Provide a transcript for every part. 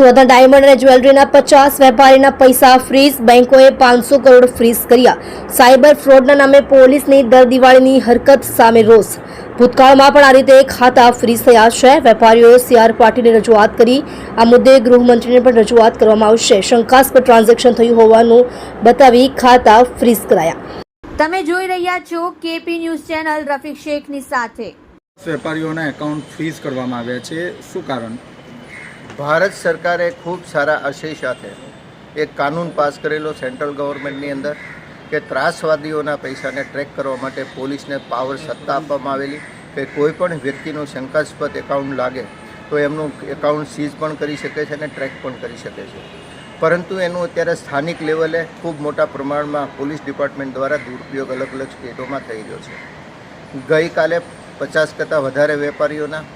સુરતના ડાયમંડ અને જ્વેલરીના 50 વેપારીના પૈસા ફ્રીઝ, બેંકોએ 500 કરોડ ફ્રીઝ કર્યા। સાયબર ફ્રોડના નામે પોલીસની દર દિવાળીની હરકત સામે રોષ। ભૂતકાળમાં પણ આ રીતે ખાતા ફ્રીઝ થયા છે। વેપારીઓએ CR પાટીલને રજૂઆત કરી। આ મુદ્દે ગૃહમંત્રીને પણ રજૂઆત કરવામાં આવશે। શંકાસ્પદ ટ્રાન્ઝેક્શન થયું હોવાનું બતાવી ખાતા ફ્રીઝ કરાયા। તમે જોઈ રહ્યા છો કેપી ન્યૂઝ ચેનલ રફીક શેખની સાથે। વેપારીઓના એકાઉન્ટ ફ્રીઝ કરવામાં આવ્યા છે, શું કારણ? ભારત સરકારે ખૂબ સારા આશય સાથે એક કાનૂન પાસ કરેલો સેન્ટ્રલ ગવર્મેન્ટની અંદર કે ત્રાસવાદીઓના પૈસાને ટ્રેક કરવા માટે પોલીસને પાવર સત્તા આપવામાં આવેલી કે કોઈ પણ વ્યક્તિનું શંકાસ્પદ એકાઉન્ટ લાગે તો એમનું એકાઉન્ટ સીઝ પણ કરી શકે છે અને ટ્રેક પણ કરી શકે છે। પરંતુ એનું અત્યારે સ્થાનિક લેવલે ખૂબ મોટા પ્રમાણમાં પોલીસ ડિપાર્ટમેન્ટ દ્વારા દુરુપયોગ અલગ અલગ સ્ટેટોમાં થઈ રહ્યો છે। ગઈકાલે 50 કરતાં વધારે વેપારીઓના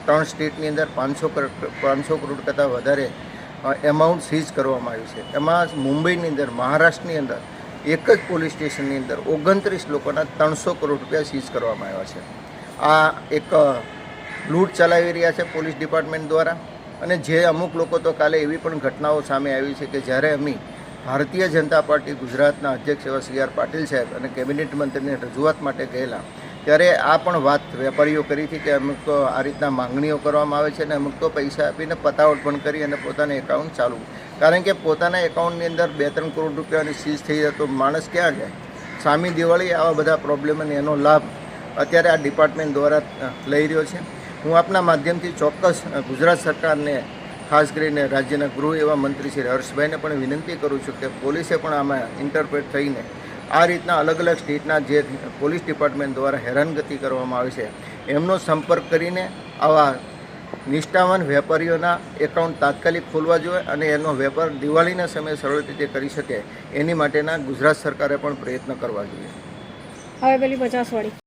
3 સ્ટેટની અંદર 500 કરોડ કરતાં વધારે એમાઉન્ટ સીઝ કરવામાં આવ્યું છે। એમાં મુંબઈની અંદર, મહારાષ્ટ્રની અંદર એક જ પોલીસ સ્ટેશનની અંદર 29 લોકોના 300 કરોડ રૂપિયા સીઝ કરવામાં આવ્યા છે। આ એક લૂંટ ચલાવી રહ્યા છે પોલીસ ડિપાર્ટમેન્ટ દ્વારા। અને જે અમુક લોકો તો કાલે એવી પણ ઘટનાઓ સામે આવી છે કે જ્યારે અમે ભારતીય જનતા પાર્ટી ગુજરાતના અધ્યક્ષ એવા CR પાટીલ સાહેબ અને કેબિનેટ મંત્રીને રજૂઆત માટે ગયેલા ત્યારે આ પણ વાત વેપારીઓ કરી હતી કે અમુક તો આ રીતના માંગણીઓ કરવામાં આવે છે અને અમુક તો પૈસા આપીને પતાવટ પણ કરી અને પોતાના એકાઉન્ટ ચાલુ, કારણ કે પોતાના એકાઉન્ટની અંદર 2-3 કરોડ રૂપિયાની સીઝ થઈ જાય તો માણસ ક્યાં જાય? સામી દિવાળી આવા બધા પ્રોબ્લેમ અને એનો લાભ અત્યારે આ ડિપાર્ટમેન્ટ દ્વારા લઈ રહ્યો છે। હું આપના માધ્યમથી ચોક્કસ ગુજરાત સરકારને, ખાસ કરીને રાજ્યના ગૃહ એવા મંત્રી શ્રી હર્ષભાઈને પણ વિનંતી કરું છું કે પોલીસે પણ આમાં ઇન્ટરપ્રેટ થઈને આ રીતના અલગ અલગ સ્ટેટના જે પોલીસ ડિપાર્ટમેન્ટ દ્વારા હેરાનગતિ કરવામાં આવે છે એમનો સંપર્ક કરીને આવા નિષ્ઠાવાન વેપારીઓના એકાઉન્ટ તાત્કાલિક ખોલવા જોઈએ અને એનો વેપાર દિવાળીના સમયે સરળ રીતે કરી શકે એની માટેના ગુજરાત સરકારે પણ પ્રયત્ન કરવા જોઈએ। હવે પેલી 50 વાળી